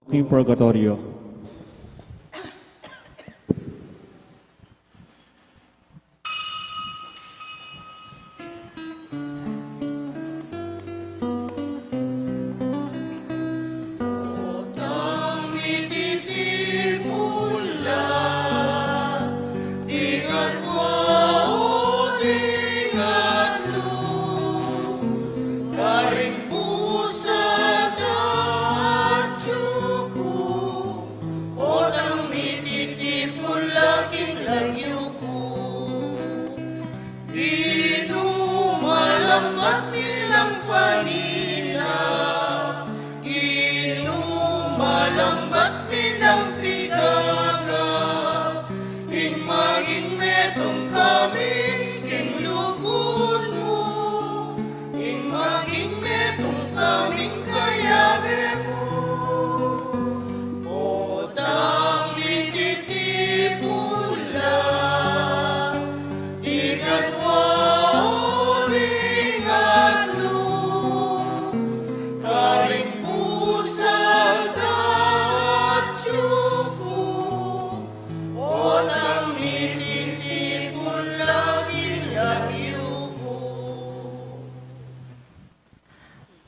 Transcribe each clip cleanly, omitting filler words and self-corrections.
King Purgatorio.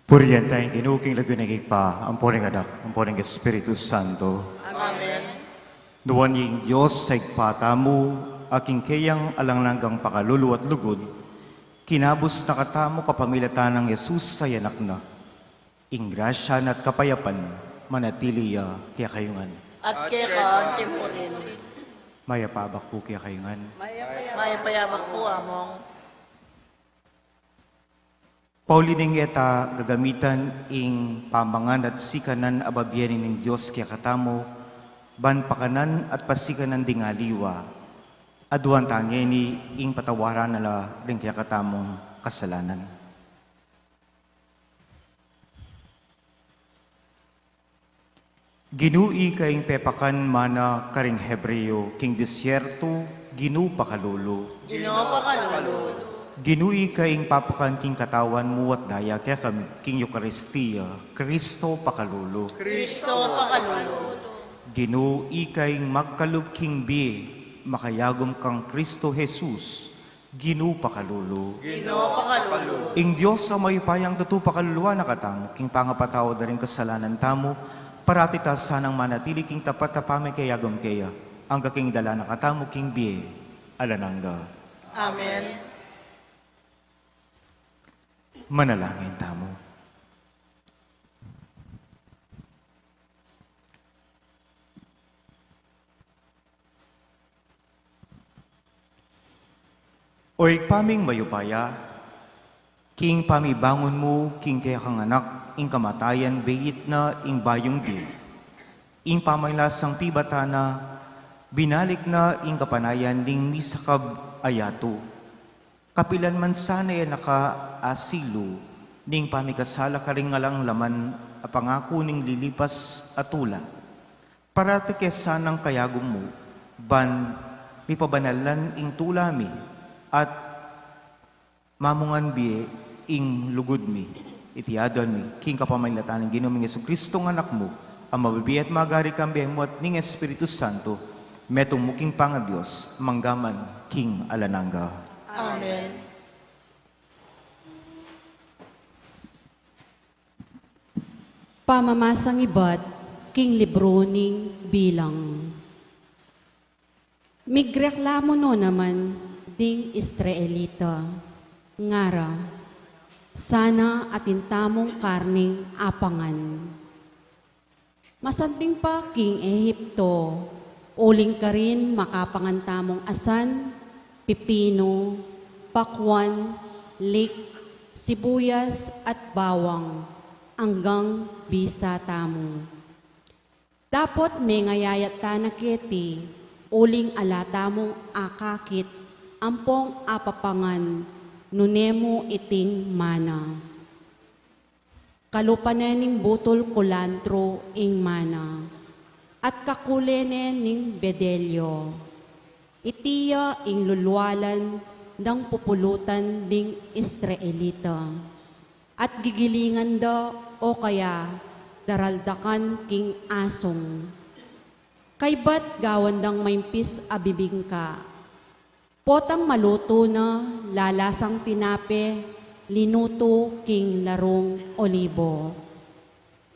Purihan tayong ginuking lagunagig pa, ang puring anak, ang puring Espiritu Santo. Amen. Nuwan yung Diyos sa igpata mo, aking kayang alanglanggang pakalulu at lugod, kinabos na katamo kapamilatan ng Yesus sa yanak na. Ingrasya at kapayapan, manatili kaya kayungan. At kaya ka, timurin. Mayapabak po kaya kayungan. Mayapayamak po among. Paulining eta gagamitan ing pamangan at sikanan ababyanin ng Diyos kaya katamo, ban pakanan at pasikanan dingaliwa, aduan tangeni ing patawaran nala rin kaya katamong kasalanan. Ginui kaing pepakan mana karing Hebreo, king disyerto, ginu pakalulu. Ginoo pa kalulu. Ginui kaing papakan king katawan mo at daya kaya kami king Eucharistia, Kristo pakalulu. Kristo pa kalulu. Ginui kaing magkalub king bi, makayagom kang Kristo Jesus, ginu pakalulu. Ginoo pa kalulu. Ing Diyos sa may payang tutu pakaluluwa na katamo, king pangapataw na rin kasalanan tamo, parati ta sanang manatili king tapat na pamay kayagom kaya, ang kaking dala na katamo king bi, alanangga. Amen. Manalangin tamo. Oy paming mayupaya, king pamibangon mo, king kaya kang anak, ing kamatayan, beyit na, ing bayong di. Ing pamaylasang pibatana, binalik na, ing kapanayan, ding misakab ayato. Kapilan man sana naka-asilo, ning pamikasala ka rin ngalang laman, apangako ning lilipas atula. Parati kesanang kayagom mo, ban mipabanalan ing tulami, at mamungan biye ing lugod mi, itiadon mi, king kapamaylatan ng Ginoong Jesucristo ng anak mo, ang mabibi at magari kambi mo at ning Espiritu Santo, metong muking pangabiyos, manggaman, king alanangga. Amen. Pamamasang ibat, king libro ning bilang. Migreklamo no naman, ding Israelita, ngara, sana atintamong karning apangan. Masanting pa king Ehipto, uling ka rin makapangantamong asan, pipino, pakwan, lik, sibuyas at bawang, hanggang bisa tamo. Dapat may ngayayat tanaketi, uling alatamong akakit, ampong apapangan, nunemo iting mana. Kalupanening butol kulantro ing mana, at kakulene ning bedelyo. Itiya ing lulwalan ng pupulutan ding Israelita. At gigilingan da o kaya daraldakan king asong. Kaybat gawandang maimpis abibing ka. Potang maluto na lalasang tinape, linuto king larong olibo.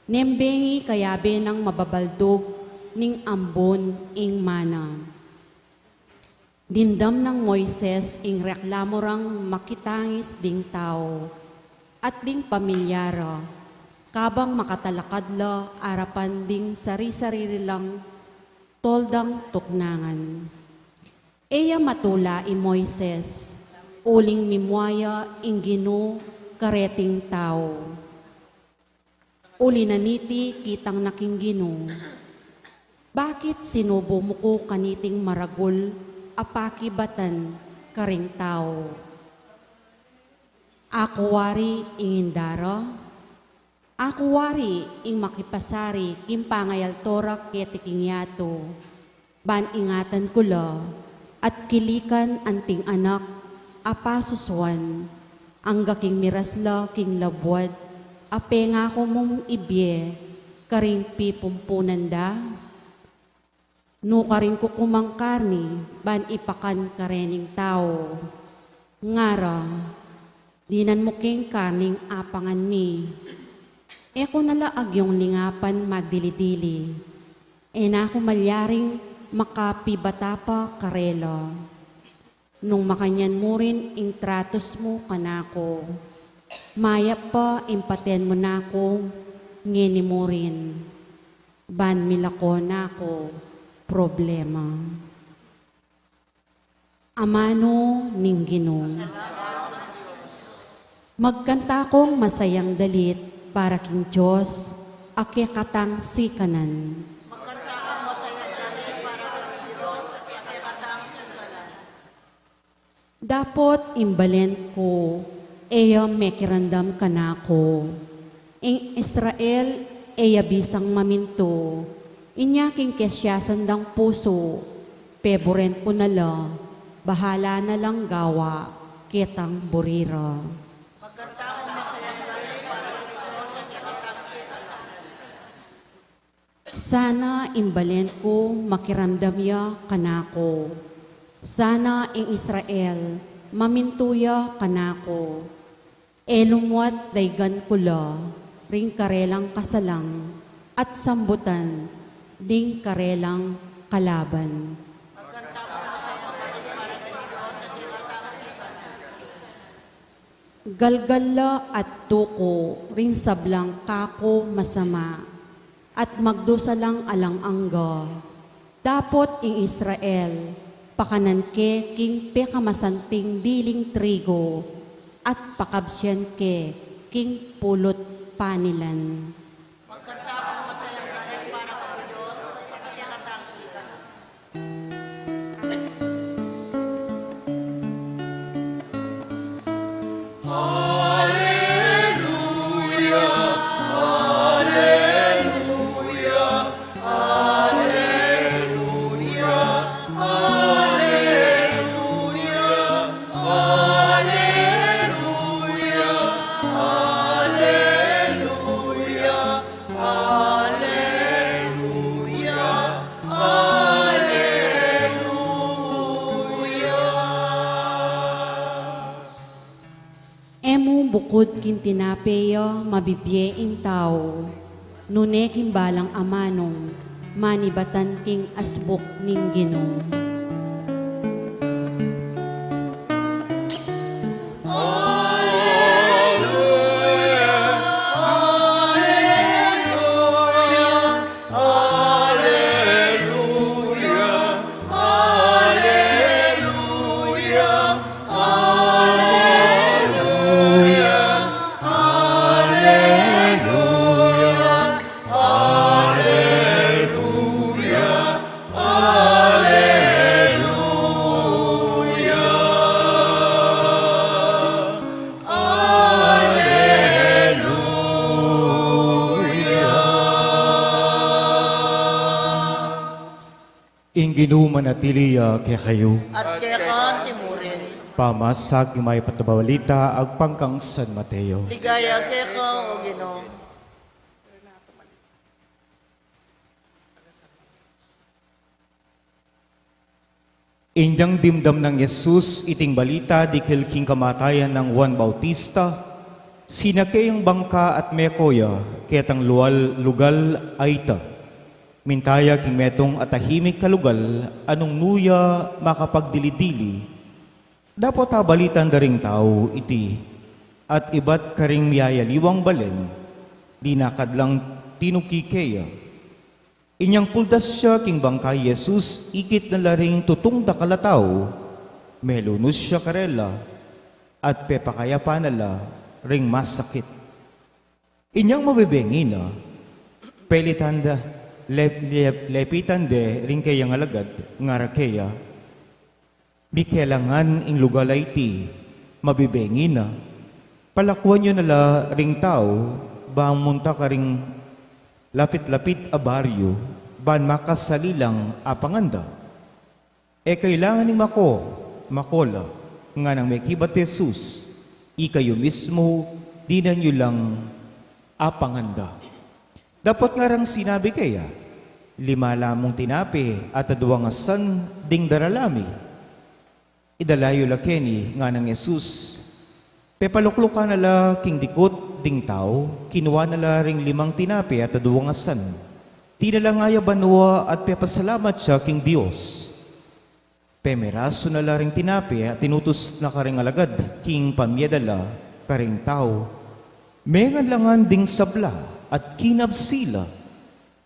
Nembengi kayabe ng mababaldog ning ambon ing mana. Dindam ng Moises ing reklamorang makitangis ding tao at ding pamilyara, kabang makatalakadla arapan ding sari-sarili lang toldang tuknangan. Eya matula i Moises, uling mimwaya ing Gino kareting tao. Uli naniti kitang naking Gino. Bakit sinubo mo ko kaniting maragul apakibatan karing tao? Ako wari ingindara, ako wari ing makipasari kimpangayal torak ketiking yato, ban ingatan kula at kilikan anting anak apasuswan, ang gaking mirasla king labwad, ape nga ko mong ibye, karing pipumpunan da. No karing kukumang karni, ban ipakan karening tao. Ngara, dinan mo king karning apangan mi. Eko nalaag yung lingapan magdilidili. Na ako malyaring makapibata pa karela. Nung makanyan mo rin ing tratos mo kanako. Maya pa impaten mo nako, ngeni mo rin. Ban milako nako. Problema. Amano ning Ginoo. Magkanta kong masayang dalit para king Diyos, akyakatang sikanan. Magkanta ang masayang dalit para kay Diyos at yakatang sikanan. Dapot imbalen ko, eya mekirandam kanako. Ing Israel, eya bisang maminto. Inya king kesyasan dang puso, peboren ko nala, bahala na lang gawa, kitang burira. Magkanta ang masayang dalit para kay Diyos at yakatang sikanan. Sana imbalen ko makiramdam ya kanako. Sana ing Israel mamintuya kanako. Elumwat daygan kula, ring karelang kasalang, at sambutan, ding karelang kalaban. Magkanta ang masayang dalit para kay Diyos at yakatang sikanan. Galgala at tuko, ring sablang kako masama, at magdusalang alang angga. Dapot ing Israel, pakanan ke king pekamasanting diling trigo, at pakabsyan ke king pulot panilan. Magkanta ang masayang dalit para kay Diyos at yakatang sikanan. Emo bukod kintinapeyo mabibyeing tao, nune kimbalang amanong, manibatan king asbok ning Ginoo. Ginoo manatiliya kaya kayo. At kaya kan timurin. Pamasag yung may patabalita ag pangkang San Mateo. Ligaya kaya ka o Ginoo. Inyang dimdam ng Yesus, iting balita, dikil king kamatayan ng Juan Bautista, sinakay ang bangka at mekoya, ketang lugal ay ta. Mintaya king metong atahimik kalugal, anong nuya makapagdilidili, dapat balitan daring tao iti, at iba't karing miyayaliwang balen, di nakadlang tinukikeya. Inyang puldas siya king bangkay Jesus, ikit na laring tutong dakalataw, melunus siya karela, at pepakaya panala, ring masakit. Inyang mabibengin na, pelitanda, lepitan de, ring kayang alagad, ngarakeya, mi kailangan ing lugalay ti, mabibengin na, palakwan nyo nala ring tao, bang munta ka ring lapit-lapit a baryo, ban makasalilang apanganda. E kailangan ni makola, nga nang may kibat Jesus, ikayo mismo, di na nyo lang apanganda. Dapat nga rang sinabi kaya, 5 lamong tinapi at 2 asan ding daralami. Idalayo lakeni nga ng Jesus, pepaluklukan nala king dikot ding tao, kinuha nala ring 5 tinapi at 2 asan. Di nala ngaya banwa at pepasalamat siya king Diyos. Pemeraso nala ring tinapi at tinutos na karing alagad, king pamyadala karing tao. Mengan langan ding sabla at kinabsila.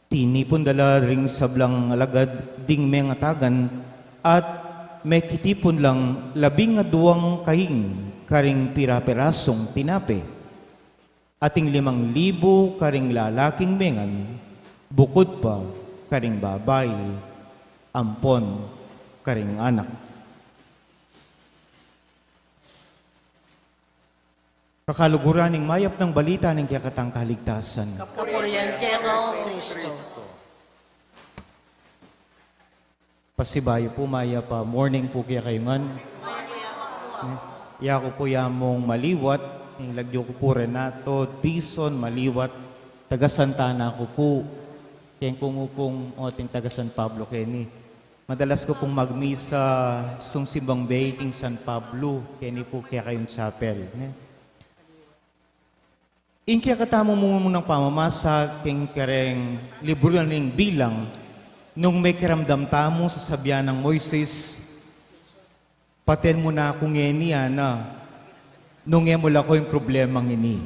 Tinipon dala ring sablang alagad ding mengatagan at may kitipon lang 12 kahing karing piraperasong tinapi. Ating 5,000 karing lalaking mengan, bukod pa karing babay, ampon karing anak. Kakaluguraning mayap ng balita ng kiyakatang kaligtasan. Kapuriente ko, Kristo. Pasibayo po maya pa, morning po kaya kayungan. Iya ko po yamong maliwat, lagyo ko po Renato, Dison, maliwat, taga Santana ko po. Kaya kumupong ating taga San Pablo, Kenny. Madalas ko pong magmisa sung Simbang Bay, king San Pablo, Kenny po kaya kayong chapel. Inkiya katamo mo munang pamamasa, king kareng libro ng bilang, nung may karamdam tamo sa sabyan ng Moises, paten mo na akong ngeni, ana, nung emula ko yung problemang ini.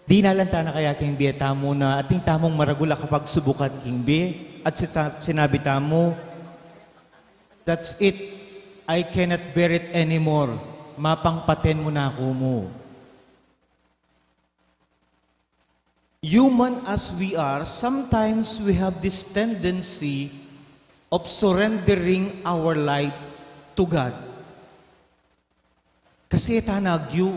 Di nalanta na kaya king biya tamo na ating tamong maragula kapag subukan king biya, at sinabi tamo, that's it, I cannot bear it anymore, mapangpaten mo na ako mo. Human as we are, sometimes we have this tendency of surrendering our life to God. Kasi tanagyo,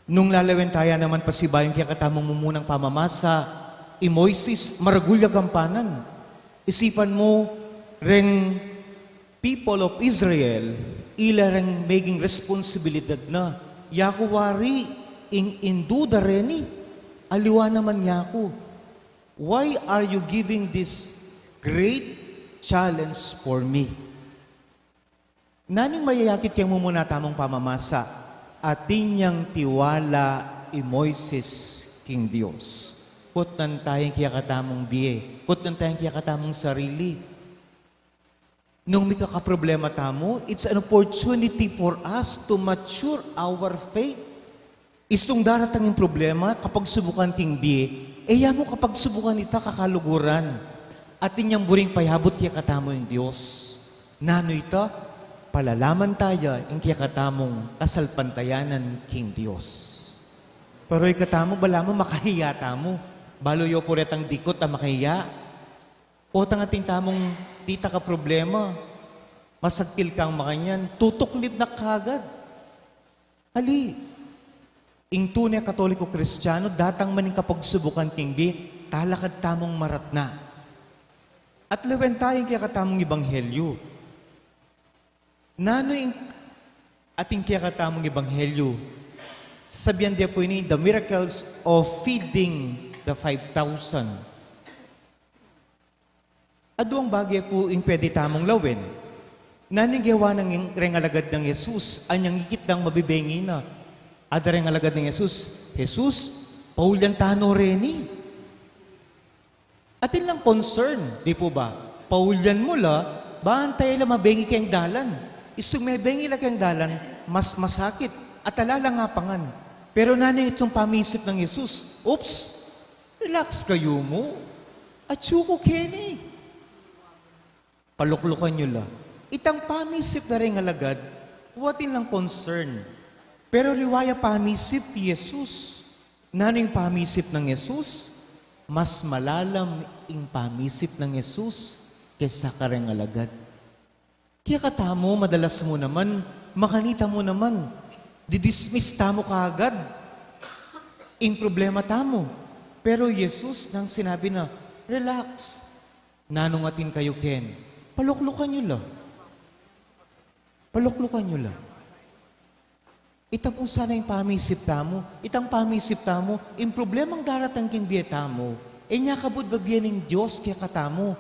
nung lalawin tayo naman pasibayon kaya katamong mumunang pamamasa, Moises, maragulya gampanan. Isipan mo, ring people of Israel, ila ring making responsibilidad na, yakuwari, ing induda reni, aliwa naman niya ako. Why are you giving this great challenge for me? Naning mayayakit kaya mo muna tamong pamamasa at niyang tiwala Moises king Diyos. Kut nan tayong kaya katamong biye. Kut nan tayong kaya katamong sarili. Nung may kakaproblema tamo, it's an opportunity for us to mature our faith. Istong daratang yung problema, kapag subukan king biye, mo kapag subukan ita kakaluguran. At inyang buring payabot kaya katamo yung Diyos. Nano ita, palalaman tayo yung kaya katamong kasalpantayanan king Diyos. Pero ikatamo, bala mo makahiya tamo. Baloyo po retang dikot ang makahiya. O tang ating tamong tita ka problema, masagtil kang makanyan, tutuklib na kagad. Ali, ing tunay katoliko kristyano, datang maning kapag subukan king bi, talakad tamong marat na. At lawen tayong kaya katamong ebanghelyo. Nano yung ating kaya katamong ebanghelyo? Sabihan diya po ini, the miracles of feeding the 5,000. Aduang bagay po ing pwede tamong lawin. Naninggawa ng rengalagad ng Jesus, anyang ikit ng mabibengi na. Ada rengalagad ng Jesus, Jesus, paulan tano reni. Atin lang concern, di po ba? Paulan mo la, baantay lang mabengi kayong dalan. Isung may bengi lang kayong dalan, mas masakit at alala nga pangan. Pero nanay itong pamisip ng Jesus, oops, relax kayo mo. At suko keni. Paluklukan nyo la. Itang pamisip na rin alagad, watin lang concern. Pero liwaya pamisip Jesus. Nanay pamisip ng Jesus, mas malalam ang pamisip ng Jesus kaysa kareng alagad. Kaya katamo, madalas mo naman, makanita mo naman, didismiss tamo kaagad. Ing problema tamo. Pero Jesus nang sinabi na, relax, nanungatin kayo Ken. Paluklukan nyo la. Paluklukan nyo la. Ita po sana yung pamisip tamo. Itang pamisip tamo, yung problemang daratang king biyeta mo, niya kabud babiyan ng Diyos kaya katamo.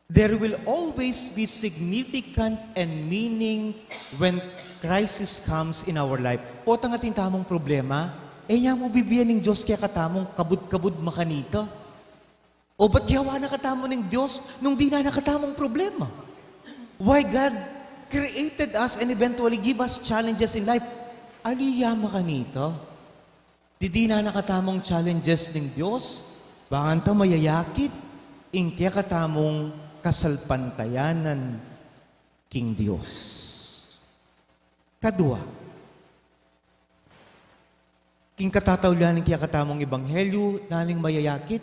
There will always be significant and meaning when crisis comes in our life. O tangating tamong problema, niya mo bibiyan ng Diyos kaya katamong kabud-kabud makanita. O ba't yawa na katamo ng Diyos nung di na nakatamong problema? Why God created us and eventually give us challenges in life? Aliya makanita. Di na nakatamong challenges ng Diyos, bakanta mayayakit, ingkya katamong kasalpantayanan king Diyos. Kadua, king katatawlanin kaya katamong ebanghelyo, naning mayayakit,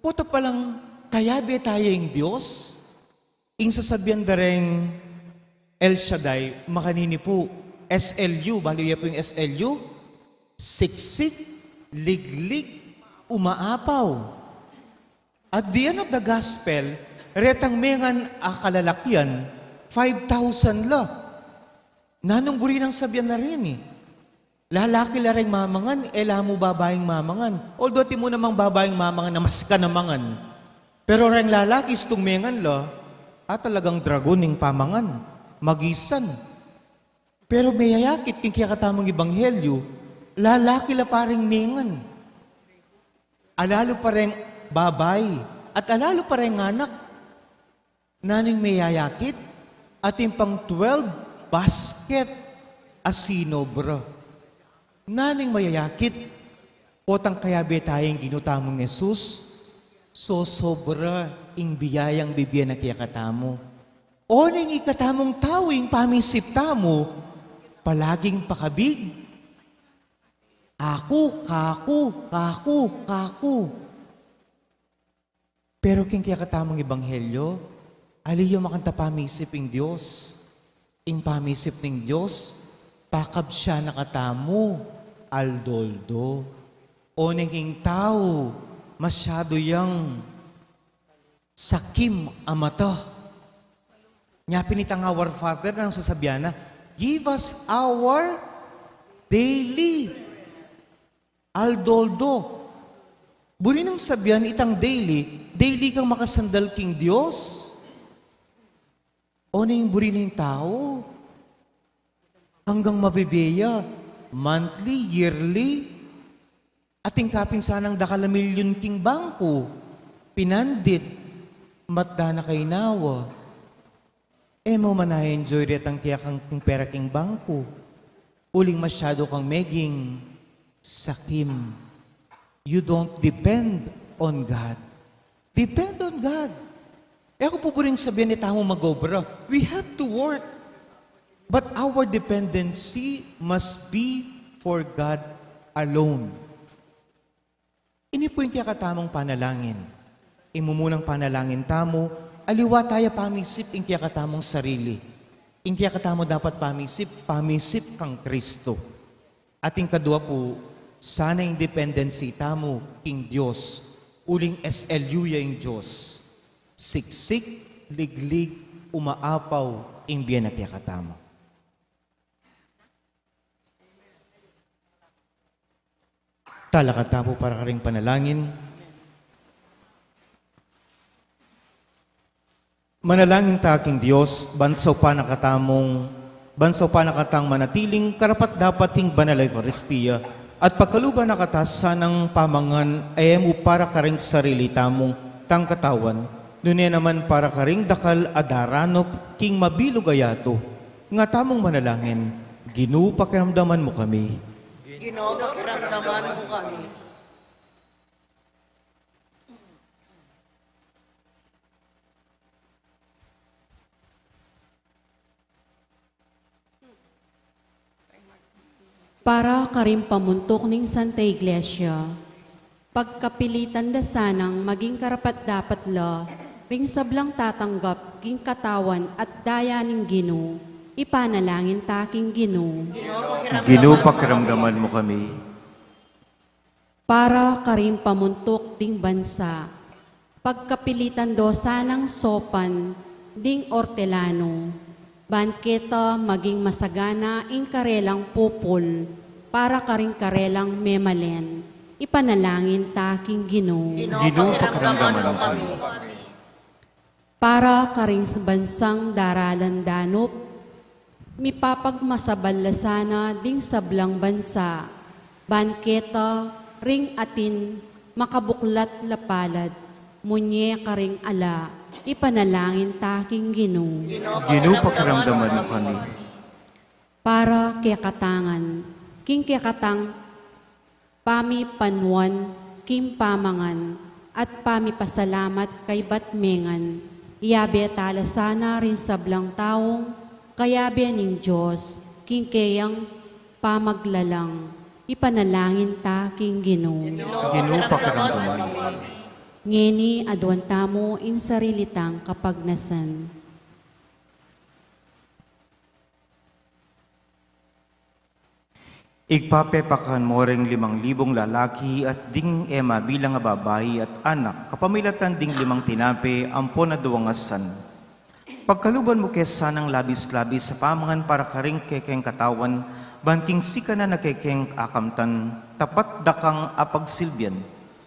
puto palang kayabe tayong Diyos, ing sasabihan dareng El Shaddai, makanini po, SLU, baliya po yung SLU, siksik, liglig, umaapaw. At the end of the gospel, retang mengan akalalakyan, 5,000 la. Nanong buri nang sabihan na rin eh. Lalaki la rin mamangan, mo babaeng mamangan. Although ti mo namang babaeng mamangan na mas ka namangan. Pero rin lalaki istung mengan la, talagang dragoning pamangan, magisan. Pero mayayakit king kaya katamong ebanghelyo, lalaki la paring mengan. Alalo pa rin babay, at alalo pa rin anak. Naning mayayakit, at yung pang 12 basket asinobra. Naning mayayakit, potang kayabe tayong ginutamong Jesus, so sobra ing biyayang bibigyan na kaya katamo. O ning ikatamong tawing pamisip tamo, palaging pakabig. Ako, kaku, kaku, kaku. Pero king kaya katamong ebanghelyo, aliyo makanta pamisip ing Diyos. Ing pamisip ning Diyos, pakab siya nakatamo, aldoldo. O naging tao, masyado yang sakim amata. Nya pinitang our Father nang sasabihan na, give us our daily aldoldo. Buli nang sabihan itang daily kang makasandal king Diyos. O na yung buri ng tao, hanggang mabibeya, monthly, yearly, ating kapin sanang dakala milyon king bangko, pinandit, matda na kay nawa. Mo mana-enjoy ret ang tiyakang king pera king bangko. Uling masyado kang meging sakim. You don't depend on God. Depend on God. Ako po po rin sabihin ni tao mag-obra, we have to work. But our dependency must be for God alone. Ini po yung kakatamong panalangin. Imumunang panalangin tamo, aliwa tayo pamisip yung kakatamong sarili. Yung kakatamo dapat pamisip kang Kristo. At yung kadua po, sana yung dependency tamo king Diyos. Uling SLU yung Diyos. Siksik, liglig, umaapaw, imbiyan at yakatamo. Talakatapo para ka ring panalangin. Manalangin ta aking Diyos, bansaw pa nakatang manatiling karapat dapating banal Eucharistia at pagkaluba nakatasa ng pamangan ay mo para karing sarili tamong tang katawan, nunay naman para karing dakal adaranop king mabilog ayato, nga tamong manalangin, Ginoo pakiramdaman mo kami. Ginoo, pakiramdaman mo kami. Para karim pamuntok ning Santa Iglesia, pagkapilitan da sanang maging karapat dapat la, ring sablang tatanggap king katawan at daya ning Ginoo, ipanalangin taking Ginoo. Ginoo pakiramdaman mo kami. Para karim pamuntok ding bansa, pagkapilitan do sanang sopan ding ortelano, banketa maging masagana ing karelang pupol, para karing karelang memalen, ipanalangin taking Ginoo. Ginoo pakiramdaman mo kami. Para karing sa bansang daralan danop, mipapagmasabalasana ding sablang bansa, banketa ring atin makabuklat lapalad, munye karing ala, ipanalangin taking Ginoo. Ginoo pakiramdaman mo kami. Para kekatangan, king kekatang pami panuan, king pamangan, at pami pasalamat kay batmengan, iyabe talasana rin sablang taong, kayabe ning Diyos, king kayang pamaglalang, ipanalangin taking Ginoo. Ginoo pakiramdaman mo kami. Ngeni adwanta mo in sarilitang kapagnasan. Igpapepakan mo ring 5,000 lalaki at ding ema bilang nga babayi at anak, kapamilatan ding 5 tinape, ampon na duwangasan. Pagkaluban mo kesa ng labis-labis sa pamangan para karing kekeng katawan, banting sika na nakekeng akamtan, tapat dakang apagsilbian,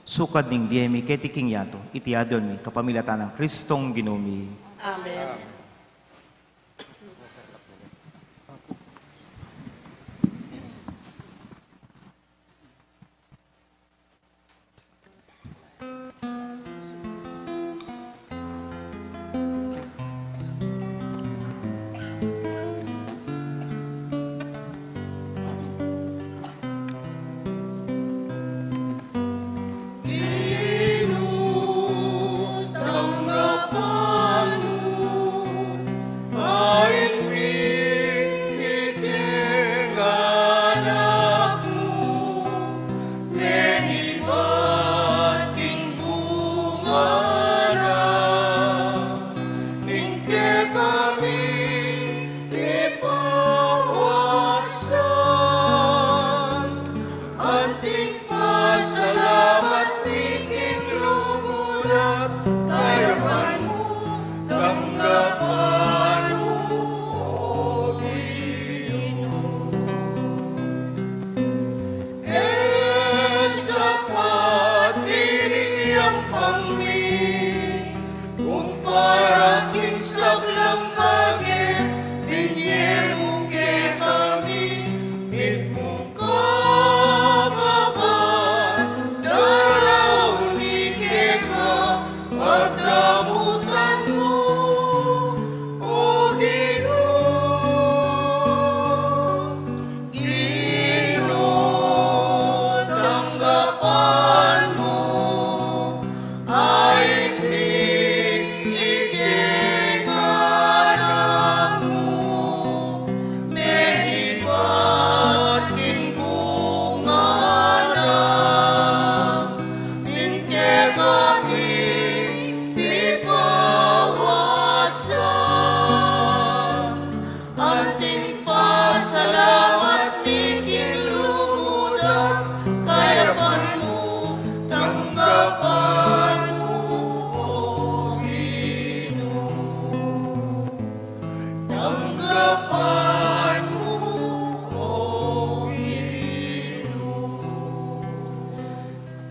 sukad ning diyemi ketiking yato, itiyadon mi kapamilatan ng Kristong Ginumi. Amen.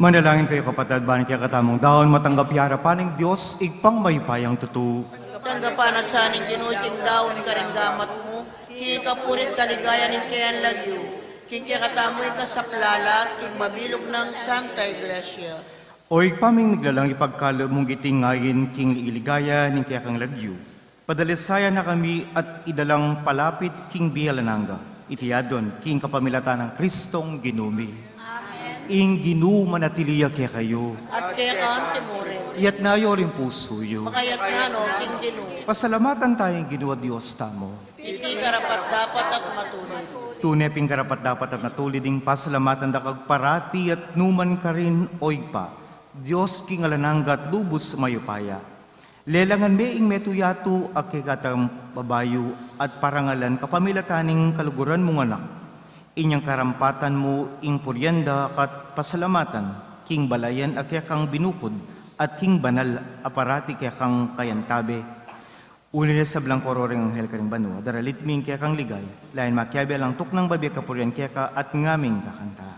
Manalangin kayo kapatid, banin kaya katamong dahon, matanggap yara paning Diyos, igpang maypayang tutu. Tanggapan na sa ning ginuting daon karing gamat mo, kikapurit kaligayan ning kayan lagyo, kikikatamoy ka sa plalat, king mabilog ng Santa Iglesia. Oy paming naglalang ipagkalo mong gitingayin king iligaya ning kaya kang lagyo. Padalisaya na kami at idalang palapit king biyalananga. Itiyadon king kapamilatan ng Kristong ginumi. Amen. Ing ginumanatiliya kaya kayo. At kaya kaan timurin, Iyat na ayo rin puso yo. makayat nga no, king ginu, Pasalamatan tayong ginuwa Diyos tamo. iti karapat dapat at matulid. Tunay ping karapat dapat at natulid ding pasalamatan da kagparati at numan ka rin oy pa. Diyos king alananggat lubos mayupaya. Lelangan me ing metuyatu at kikatang babayo at parangalan kapamilataning kaluguran mong anak. Inyang karampatan mo ing puryenda kat pasalamatan, king balayan at kang binukod at king banal aparati kang kayantabe. Uli na sa blangkororing anghel karing banwa, daralit ming kang ligay, lain makyabi lang tuk ng babi kapuryan ka at ngaming kakanta.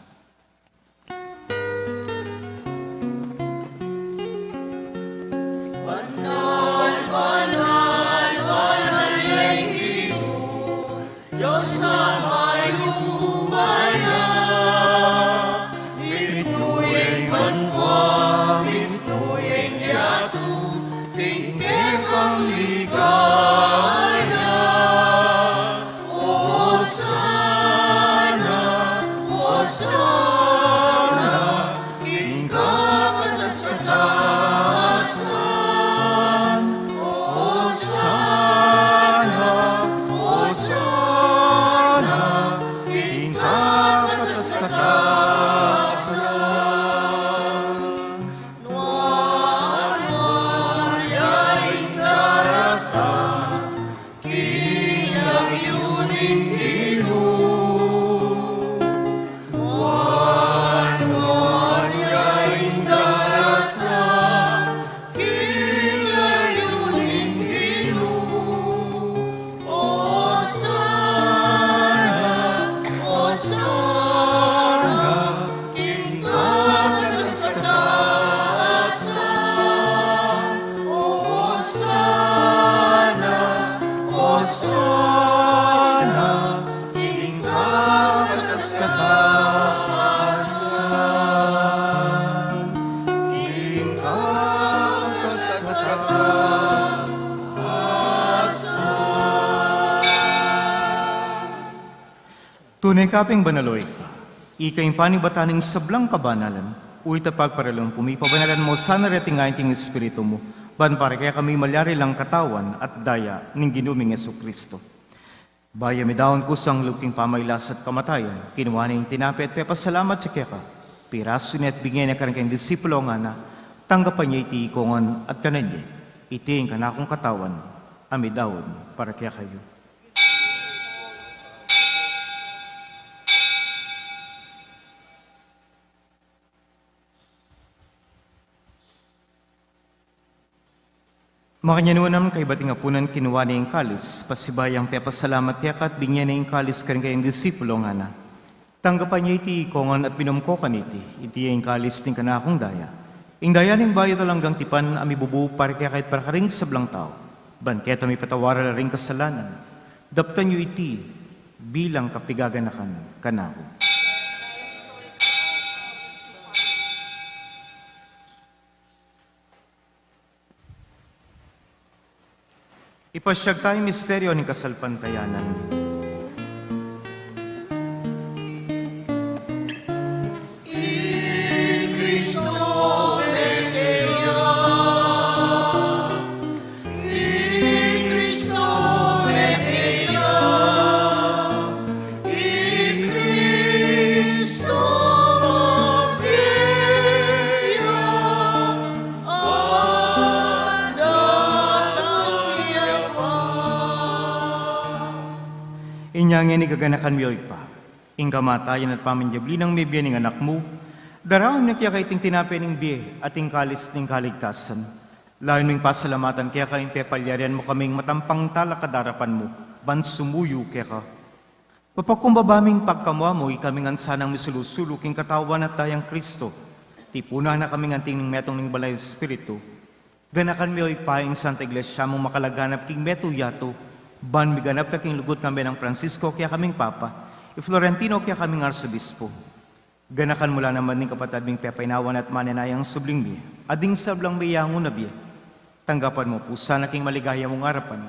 Tunay kaping banaloy, ikay panibataning sablang kabanalan, ulit pagparalang pumipabanalan mo sana retingayin king espiritu mo, ban para kaya kami malyari lang katawan at daya ng ginuming Yesu Kristo. Baya mi daon kusang luking pamaylas at kamatayan, kinuha na yung tinapit, pepasalamat sa kaya ka, piraso niya at bigyan niya karang kayong disipulo nga na, tanggapan niya iti ikongan at kananya, iting kanakong katawan, ami daon para kaya kayo. Makanyanuan kay bating apunan kinuha na yung kalis, pasibayang pepasalamat yakat, bingyan na yung kalis karing kayong disipulo nga na. Tanggapan niya iti ikongan at binumkokan iti yung kalis ng kanakong daya. Ing daya ng bayo talanggang tipan, ami bubu para kaya kahit para karing sablang tao. Banket ami patawara na ring kasalanan. Daptan niyo iti bilang kapigaganakan kanako. Ipasyag tayo misteryo ng kasalpantayanan. Inyangin ni gaganakan miyoy pa, ing kamatayan at paminjabli ng may biyaning anak mo, daraon na kaya kaiting tinapin ng biye at ing kalis ng kaligtasan. Layo ng pasalamatan kaya kayong pepalyarian mo kaming matampang talakadarapan mo, ban sumuyo kaya ka. Papakumbabaming pagkamwa mo, ikaming ansanang misulusuluk ing katawan at tayang Kristo. Tipuna na kaming anting ng metong ng balay Espiritu, Ganakan mi oy paing Santa Iglesia mong makalaganap king Meto Yato, ban mi ganap na king lugot kami ng Francisco kaya kaming Papa, i Florentino kaya kaming Arsobispo. Ganakan mula naman ning kapatid ming pepainawan at mananayang subling mi, ading sablang mayangon na biya. Tanggapan mo po sana king maligaya mong harapan.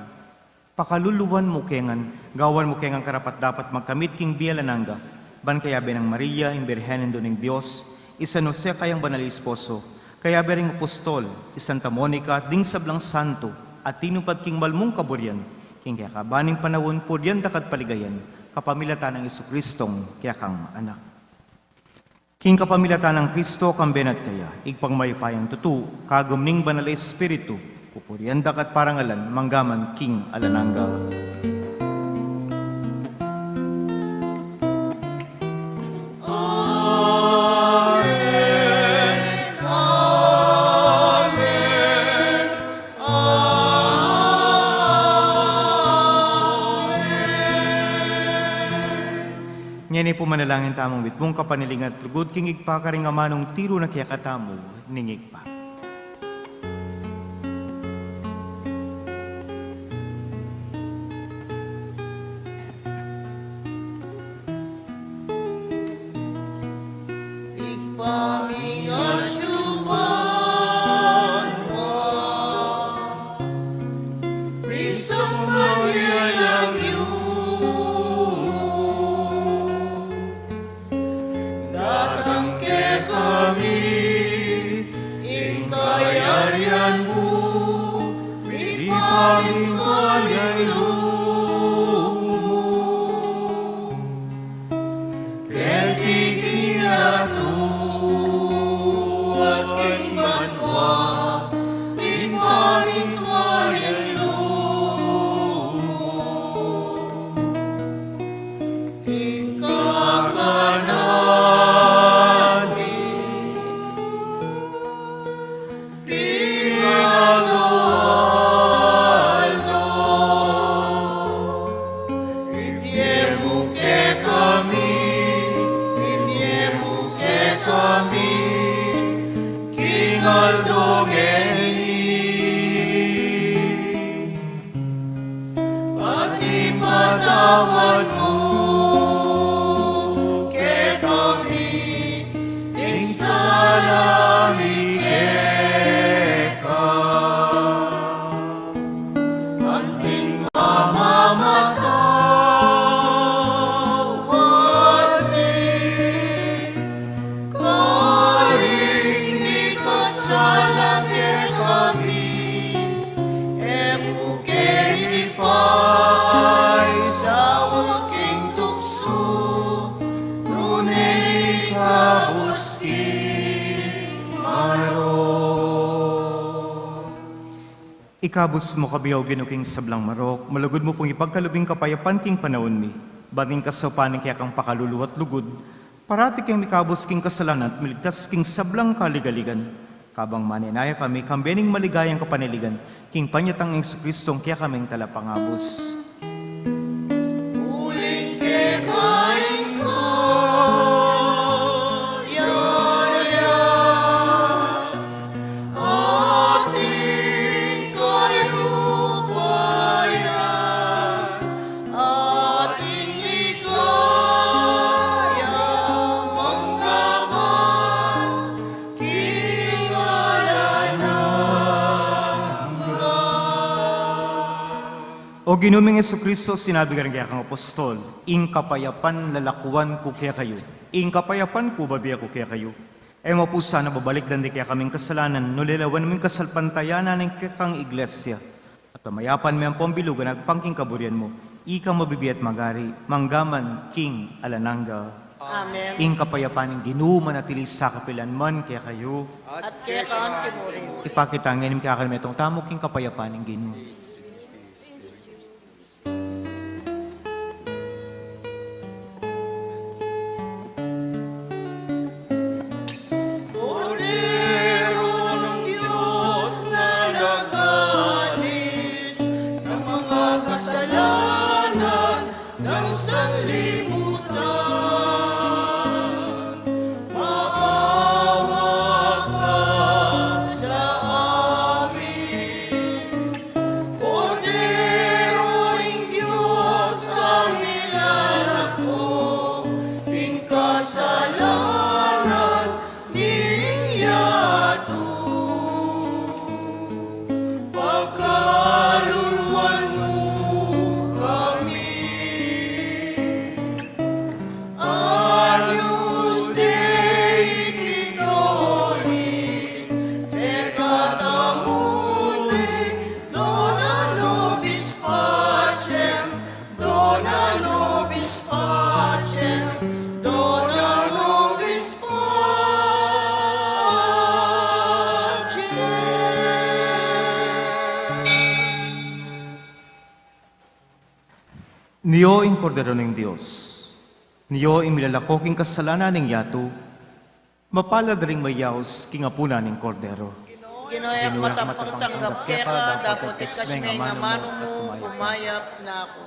Pakaluluwan mo kengan, gawan mo kengan karapat dapat magkamit king biyalananga, ban kaya benang Maria, imbirhenen do ng Diyos, isa no siya kayang banal esposo, kaya bering apostol, Santa Monica, ding sablang santo, at tinupad king malmong kaburyan, king kaya kabaning panawon po diyan dakat paligayan, kapamilatan ng Isu-Kristong kaya kang anak. King kapamilatan ng Kristo kang benat kaya, igpangmaypayang tutu, kagumning banal espiritu, pupurian dakat parangalan, manggaman king alananga. Ngayon po manalangin tamong witbong kapaniling at lugod king igpakaring amanong tiro na kaya katamo ningigpa. Igpamingat suban mo, Bisang Maria datang ke kami, ingkayarian mo, ipaming kalilu mo, ketikiyatu at ingmanwa, ipaming kalilu mo, ingkakanan tawad mo kay kami, ing salami ka. Anting mamamatawad ni, kahit di kasalan kay kami, emo kay ipay sa waking tukso, nunay kabuski maro. Ikabos mo kabiyaw ginuking sablang marok, malugod mo pong ipagkalubing kapayapan king panahon mi, bating kasapaning kaya kang pakaluluwat lugod, parati kang mikabos king kasalanan at miligtas king sablang kaligaligan. Kabang maninaya kami, kambening maligayang kapaniligan, king panyatang Isu-Kristong kaya kaming talapangabos. Uling ke kain ko, yaya, ating kayupayan, ating ligaya, manggaman, O ginuming Isu-Kristo, sinabi ka rin kaya kang apostol, ing kapayapan lalakuan ko kaya kayo, ing kapayapan ko babiya ko kaya kayo. E mo po sana babalik dandi kaya kaming kasalanan, nulilawan naming kasalpantayanan ng kaya kang iglesia. At pamayapan mo ang pambilugan at pangking kaburian mo, ika mabibi at magari, manggaman, king, alananga. Amen. Ing kapayapan ng ginuman at ilis sa kapilanman kaya kayo. At kaya kaan timurin. Ipakita ngayon kaya kami itong tamok king kapayapan ng ginu. Kordero ng Diyos na nagalis ng mga kasalanan ng sanlibutan, maawa ka sa amin. Niyo ing kordero ng Diyos, niyo ing milalako king kasalanan ng yato, mapalad ring mayaos king apuna ng kordero. Ginoyak matapang tanggap kaya dapat ikasme nga mano mo kumayap na ako.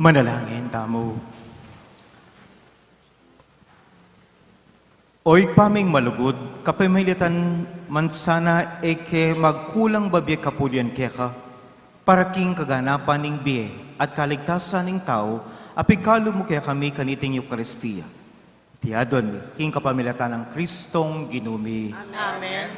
Manalangin tamo. Oy paming malugod, kapamilitan man sana eke magkulang babye kapulyan keka, para king kaganapan ning biye at kaligtasan ning tao, apikalo mo kaya kami kaniting Eucharistia. Tiadon, king kapamilatan ng Kristong ginumi. Amen.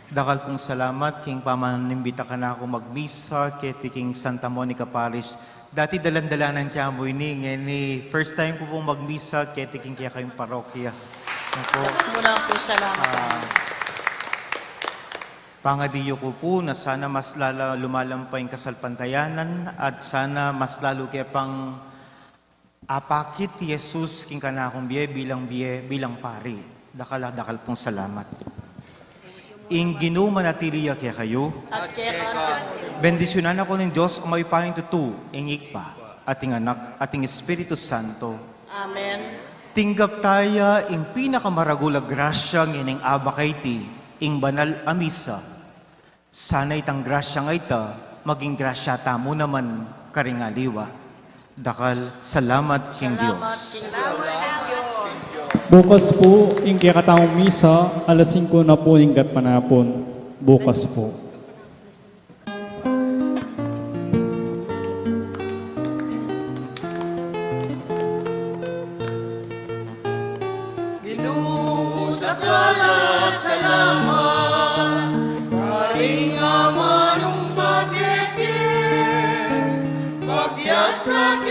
Dakal pong salamat, king pamanimbita ka na ako magmisa, keti king Santa Monica Parish. Dati dalan-dalanan kaya mo ini, ngayon first time ko pong magmisa, keti king kaya kayong parokya. Ako, Muna po salamat. pangadiyo ko po na sana mas lalo lumalampay ang kasalpantayanan at sana mas lalo kaya pang apakit ti Jesus king kanakong biye bilang pari. Dakal pong salamat. Ing ginumanatiliya kaya kayo, At kaya ka bendisyonan ako ng Diyos ang may pahing tutu, ingik pa, ating anak, ating Espiritu Santo. Amen. Tinggap taya ing pinakamaragulag grasya ng abakay ti, ing banal amisa. Sana itang grasya nga ita, maging grasya tamo naman karingaliwa. Dakal, salamat king Diyos. Bukas po, yung kaya katawang misa, alas 5 na po yung gat panapon. Bukas po.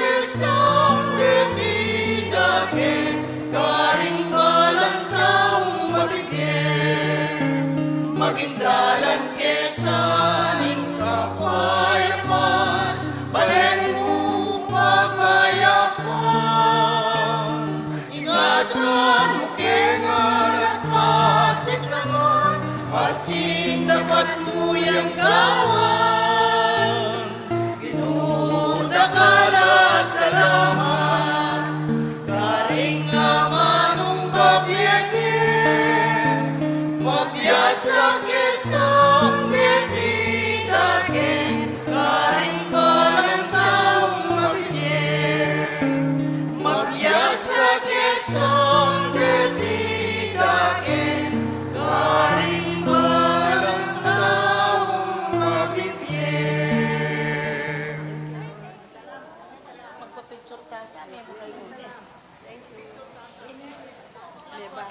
Quezon, bibigagin, karing balang taong mabibigyan. Magindalan Quezon, ing kapayapan, balen mo pakayapan. Ingatan mo kengan at pasig naman, at dapat mo yung gawan. Inudakala salamat, karing amanong babiyagin, mabiyasa Quezon, bibigagin, karing balang taong mabigyan. Mabiyasa Quezon, bibigagin, karing balang taong mabibigyan. Magpapicture tayo sa amin, mga yun. Diba?